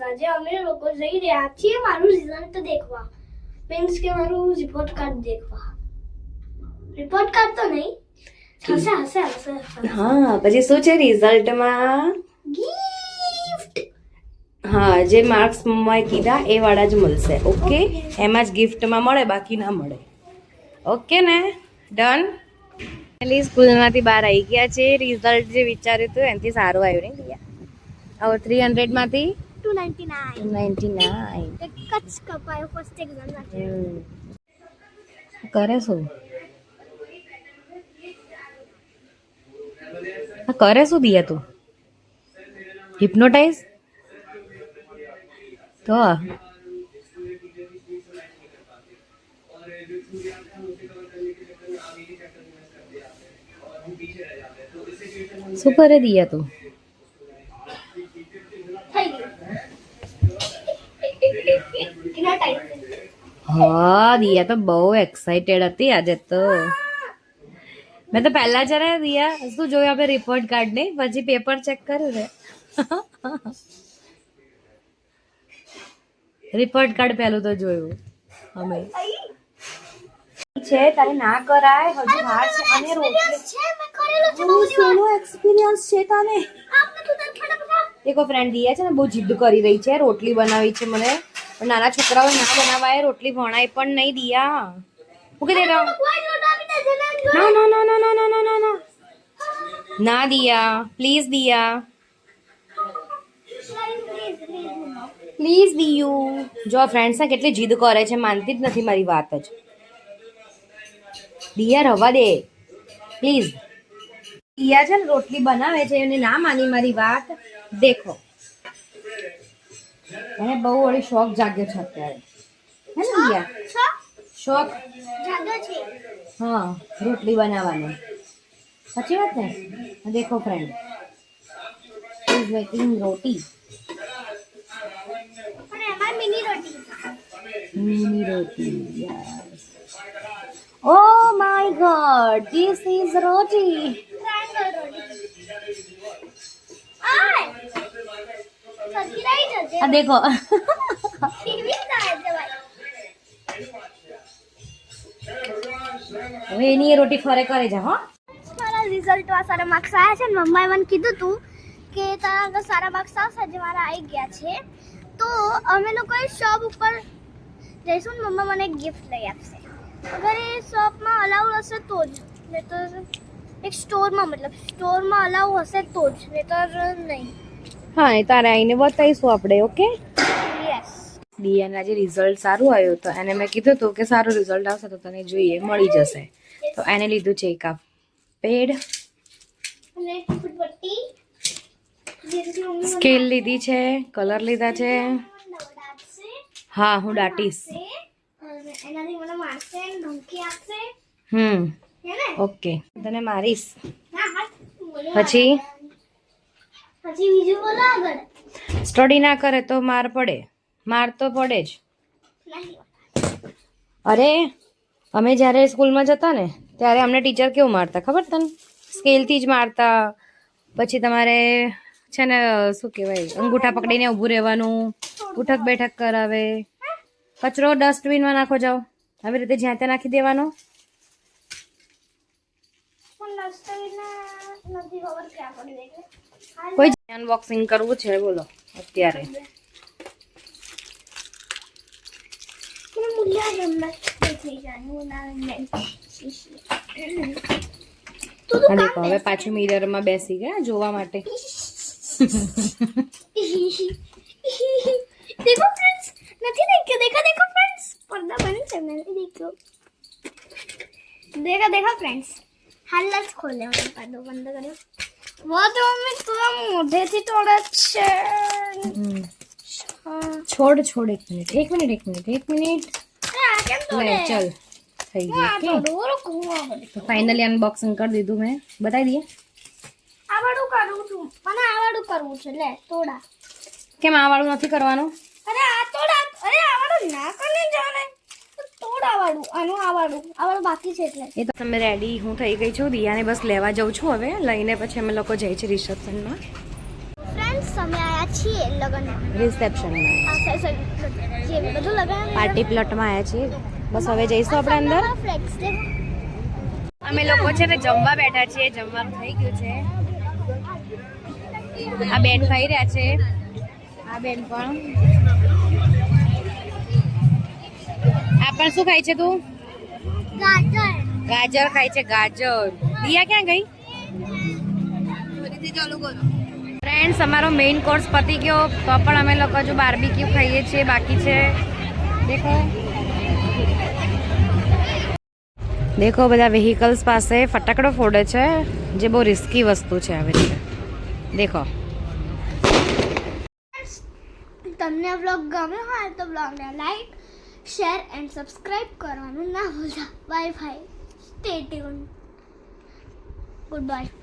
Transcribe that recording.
આજે અમે લોકો જઈ રહ્યા છીએ મારું રિઝલ્ટ દેખવા, મીન્સ કે મારું રિપોર્ટ કાર્ડ દેખવા. રિપોર્ટ કાર્ડ તો નહીં, હશે હશે હશે. હા, પછી શું છે રિઝલ્ટમાં? ગિફ્ટ. હા, જે માર્ક્સ મમ્માએ કીધા એ વાળા જ મળશે. ઓકે, એમાં જ ગિફ્ટમાં મળે, બાકી ના મળે. ઓકે ને? ડન. સ્કૂલમાંથી બહાર આવી ગયા છે. રિઝલ્ટ જે વિચાર્યું હતું એનાથી સારું આવ્યું નહીં ગયા. હવે 300 માંથી 299. 299. એક જ કપાયો ફર્સ્ટ એક્ઝામ માટે. કરે શું? કરે શું દિયા તું? હિપ્નોટાઇઝ તો શું કરે દિયા તું? થઈ ગયું. કેટલા ટાઈમ? હા, દિયા તો બહુ એક્સાઇટેડ હતી આજે તો. મેં તો પહેલા જરા દિયા શું જોયું આપણે રિપોર્ટ કાર્ડ ને પછી પેપર ચેક કર્યું ને. રિપોર્ટ કાર્ડ પહેલું તો જોયું અમે. છે તારે ના કરાય, હજુ વાર છે. અને રોટલી છે મેં કરેલો છે બહુ દિવસ. સોનો એક્સપિરિયન્સ છે તને. આપને તો તને ફટાફટ. એક ફ્રેન્ડ દિયા છે ને બહુ જીદ કરી રહી છે, રોટલી બનાવી છે મને. પણ નાના છોકરાઓ ના બનાવાય, રોટલી વણાય પણ નહીં દિયા. મૂકી દે ના કોઈ લોટ આપી દે છે ને. ના ના ના ના ના ના ના ના ના દિયા, પ્લીઝ દિયા, પ્લીઝ દિયુ. જો ફ્રેન્ડ્સ ને કેટલી જીદ કરે છે, માનતી જ નથી મારી વાત જ. દિયા રવા દે પ્લીઝ. દિયા છે ને રોટલી બનાવે છે અને ના માની મારી વાત. દેખો એને બહુ વળી શોખ જાગ્યો છે અત્યારે, હે ને દિયા? શોખ જાગો છે. હા, રોટલી બનાવવાનો. સાચી વાત ને? દેખો ફ્રેન્ડ, ઇઝ મેકિંગ રોટી. પણ એમાં mini roti. Mini roti. Yes. Oh my god, this is roti. Triangle roti. આય સકી રહી જશે. આ દેખો. ફિરવી જાય છે ભાઈ. હવે એની એ રોટી ફરે કરે છે. હો, મારા રિઝલ્ટમાં સારા માર્ક્સ આવ્યા છે ને મમ્માએ મને કીધું હતું કે તારા આગળ સારા માર્ક્સ આવશે, જે મારા આવી ગયા છે. તો અમે લોકોએ શોપ ઉપર જઈશું ને મમ્મા મને એક ગિફ્ટ લઈ આપશે. અગર એ શોપમાં અલાઉડ હશે તો જ, નહીં તો એક સ્ટોરમાં, મતલબ સ્ટોરમાં અલાઉ હશે તો જ, નહીં તો નહીં. હા, એ તારે આવીને બતાવીશું આપણે. ઓકે. યસ. દિયાને આજે રિઝલ્ટ સારું આવ્યું તો એને મેં કીધું હતું કે સારું રિઝલ્ટ આવશે તો તને જોઈએ મળી જશે. તો એને લીધું છે એક આ પેડ, અને પટ્ટી જેથી મમ્મી સ્કેલ લીધી છે, કલર લીધા છે. હા, હું દાટીશ. એનાથી મને મારશે, ધમકી આપશે. હે હે ને? ઓકે, તને મારીશ. હા હા બોલો. પછી બીજું બોલો આગળ. સ્ટડી ના કરે તો માર પડે. માર તો પડે જ. નહીં. અરે અમે જ્યારે સ્કૂલમાં જતા ને ત્યારે અમને ટીચર કેવું મારતા ખબર તને? સ્કેલથી જ મારતા. પછી તમારે છે ને શું કહેવાય, અંગૂઠા પકડીને ઊભું રહેવાનું, ઉઠક બેઠક કરાવે. કચરો ડસ્ટબિનમાં નાખો જાઓ, આવી રીતે જ્યાં ત્યાં નાખી દેવાનો. પણ ડસ્ટબિનના નથી ખબર ક્યાં પડી રહી છે. કોઈ અનબોક્સિંગ કરવું છે બોલો અત્યારે? મને મૂલ્યા ગમત થઈ જાનું ના નહીં. હા, દેખો હવે પાછું મિરરમાં બેસી ગયા જોવા માટે. देखो फ्रेंड्स, નથી દેખ્યો. देखो देखो फ्रेंड्स, पर्दा बंद है मैंने देखो. देखा देखा फ्रेंड्स, हाल જ ખોલે મને पर्दा बंद કર્યો. वो तो मम्मी तुम मोઢેથી તોડે છે. છોડ એક મિનિટ. આ કેમ લે તોડે? ચલ થઈ આ ગયું. તો ડોરો કુવા બને. તો ફાઇનલી અનબોક્સિંગ કરી દીધું મેં. બતાવી દઈએ આ વાળું કરું છું. મને આ વાળું કરવું છે. લે તોડા. કેમ આ વાળું નથી કરવાનું? અરે આ તોડા. અરે આ વાળું ના કરીને જાને. તોડા વાળું. આનું આ વાળું બાકી છે એટલે. એ તો તમે રેડી હું થઈ ગઈ છું. દિયાને બસ લેવા જાઉં છું હવે. લઈને પછી અમે લોકો જઈએ છીએ રિસેપ્શનમાં. ફ્રેન્ડ્સ અમે આયા છીએ લગનમાં રિસેપ્શનમાં જે બધું લગન પાર્ટી પ્લોટમાં આવ્યા છીએ. બસ હવે જઈશું આપણે અંદર. ફ્લેક્સ દેખો. અમે લોકો છે ને જમવા બેઠા છીએ. જમવાનું થઈ ગયું છે. આ બેન ખાઈ રહ્યા છે. આ બેન પણ શું ખાય છે તું? ગાજર. ગાજર ખાય છે. ગાજર. દિયા ક્યાં ગઈ? ફ્રેન્ડ્સ, અમારો મેઇન કોર્સ પતી ગયો તો પણ અમે લોકો જો બાર્બીક્યુ ખાઈએ છીએ. બાકી છે દેખો બધા વ્હીકલ્સ પાસે ફટાકડો ફોડે છે, જે બહુ રિસ્કી વસ્તુ છે. આવી રીતે દેખો. તમને વ્લોગ ગમ્યો હોય તો વ્લોગને લાઈક, શેર એન્ડ સબસ્ક્રાઇબ કરવાનું ના ભૂલતા. Bye bye. Stay tune. Good bye.